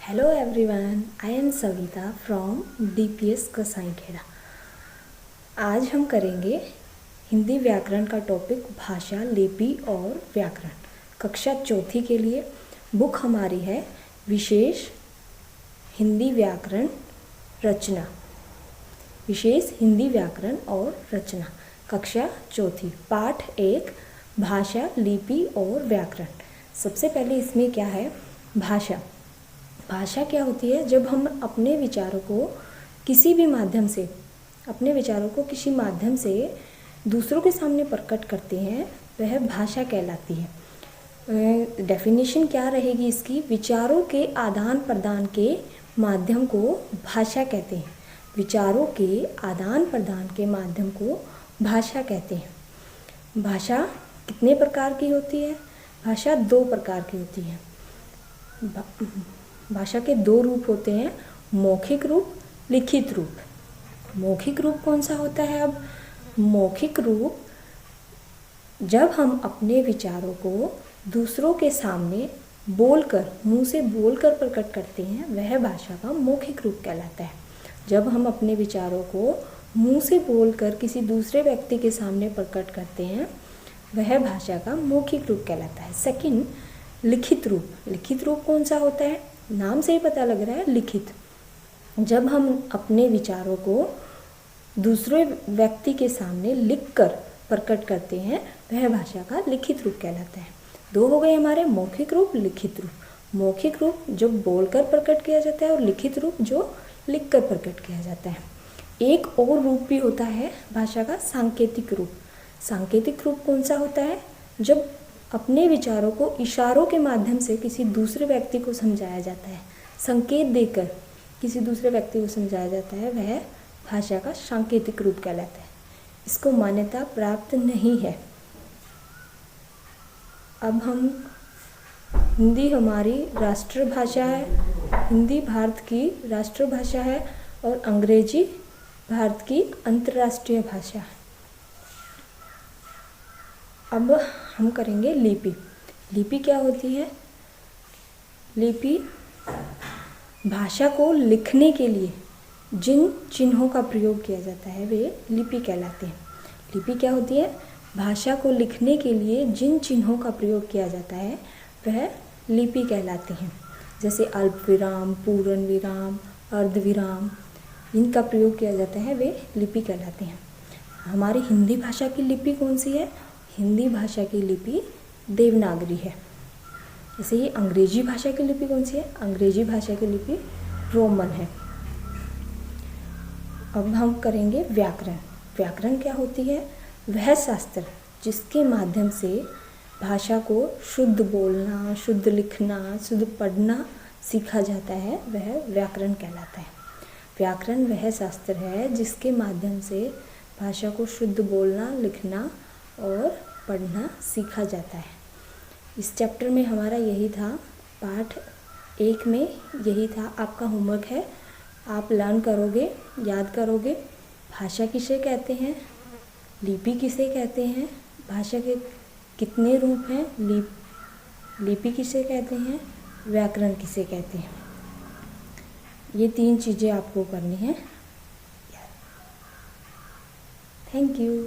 Hello everyone, I am Savita from DPS कसाईखेड़ा। आज हम करेंगे हिंदी व्याकरण का टॉपिक भाषा, लिपि और व्याकरण। कक्षा चौथी के लिए बुक हमारी है विशेष हिंदी व्याकरण रचना। विशेष हिंदी व्याकरण और रचना, कक्षा चौथी, पाठ 1, भाषा, लिपि और व्याकरण। सबसे पहले इसमें क्या है, भाषा। भाषा क्या होती है? जब हम अपने विचारों को किसी माध्यम से दूसरों के सामने प्रकट करते हैं, वह भाषा कहलाती है। डेफिनेशन क्या रहेगी इसकी? विचारों के आदान प्रदान के माध्यम को भाषा कहते हैं। विचारों के आदान प्रदान के माध्यम को भाषा कहते हैं। भाषा कितने प्रकार की होती है? भाषा 2 प्रकार की होती है। भाषा के 2 रूप होते हैं, मौखिक रूप, लिखित रूप। मौखिक रूप कौन सा होता है? अब मौखिक रूप जब हम अपने विचारों को दूसरों के सामने बोलकर, मुंह से बोलकर प्रकट करते हैं, वह भाषा का मौखिक रूप कहलाता है। जब हम अपने विचारों को मुंह से बोलकर किसी दूसरे व्यक्ति के सामने प्रकट करते हैं, वह भाषा का मौखिक रूप कहलाता है। सेकंड, लिखित रूप। लिखित रूप कौन सा होता है? नाम से ही पता लग रहा है, लिखित। जब हम अपने विचारों को दूसरे व्यक्ति के सामने लिखकर प्रकट करते हैं, वह भाषा का लिखित रूप कहलाता है। 2 हो गए हमारे, मौखिक रूप, लिखित रूप। मौखिक रूप जो बोलकर प्रकट किया जाता है और लिखित रूप जो लिखकर प्रकट किया जाता है। एक और रूप भी होता है भाषा का, सांकेतिक रूप। सांकेतिक रूप कौन सा होता है? जब अपने विचारों को इशारों के माध्यम से किसी दूसरे व्यक्ति को समझाया जाता है, संकेत देकर किसी दूसरे व्यक्ति को समझाया जाता है, वह भाषा का सांकेतिक रूप कहलाता है। इसको मान्यता प्राप्त नहीं है। अब हम, हिंदी हमारी राष्ट्रभाषा है, हिंदी भारत की राष्ट्रभाषा है और अंग्रेजी भारत की अंतर्राष्ट्रीय भाषा है। अब हम करेंगे लिपि। लिपि क्या होती है? लिपि भाषा को लिखने के लिए जिन चिन्हों का प्रयोग किया जाता है, वे लिपि कहलाते हैं। लिपि क्या होती है? भाषा को लिखने के लिए जिन चिन्हों का प्रयोग किया जाता है, वह लिपि कहलाते हैं। जैसे अल्प विराम, पूर्ण विराम, अर्ध विराम, इनका प्रयोग किया जाता है, वे लिपि कहलाते हैं। हमारी हिंदी भाषा की लिपि कौन सी है? हिंदी भाषा की लिपि देवनागरी है। जैसे ही अंग्रेजी भाषा की लिपि कौन सी है? अंग्रेजी भाषा की लिपि रोमन है। अब हम करेंगे व्याकरण। व्याकरण क्या होती है? वह शास्त्र जिसके माध्यम से भाषा को शुद्ध बोलना, शुद्ध लिखना, शुद्ध पढ़ना सीखा जाता है, वह व्याकरण कहलाता है। व्याकरण वह शास्त्र है जिसके माध्यम से भाषा को शुद्ध बोलना, लिखना और पढ़ना सीखा जाता है। इस चैप्टर में हमारा यही था, पाठ 1 में यही था। आपका होमवर्क है, आप लर्न करोगे, याद करोगे। भाषा किसे कहते हैं? लिपि किसे कहते हैं? भाषा के कितने रूप हैं? लिपि किसे कहते हैं? व्याकरण किसे कहते हैं? ये 3 चीज़ें आपको करनी है। Thank you.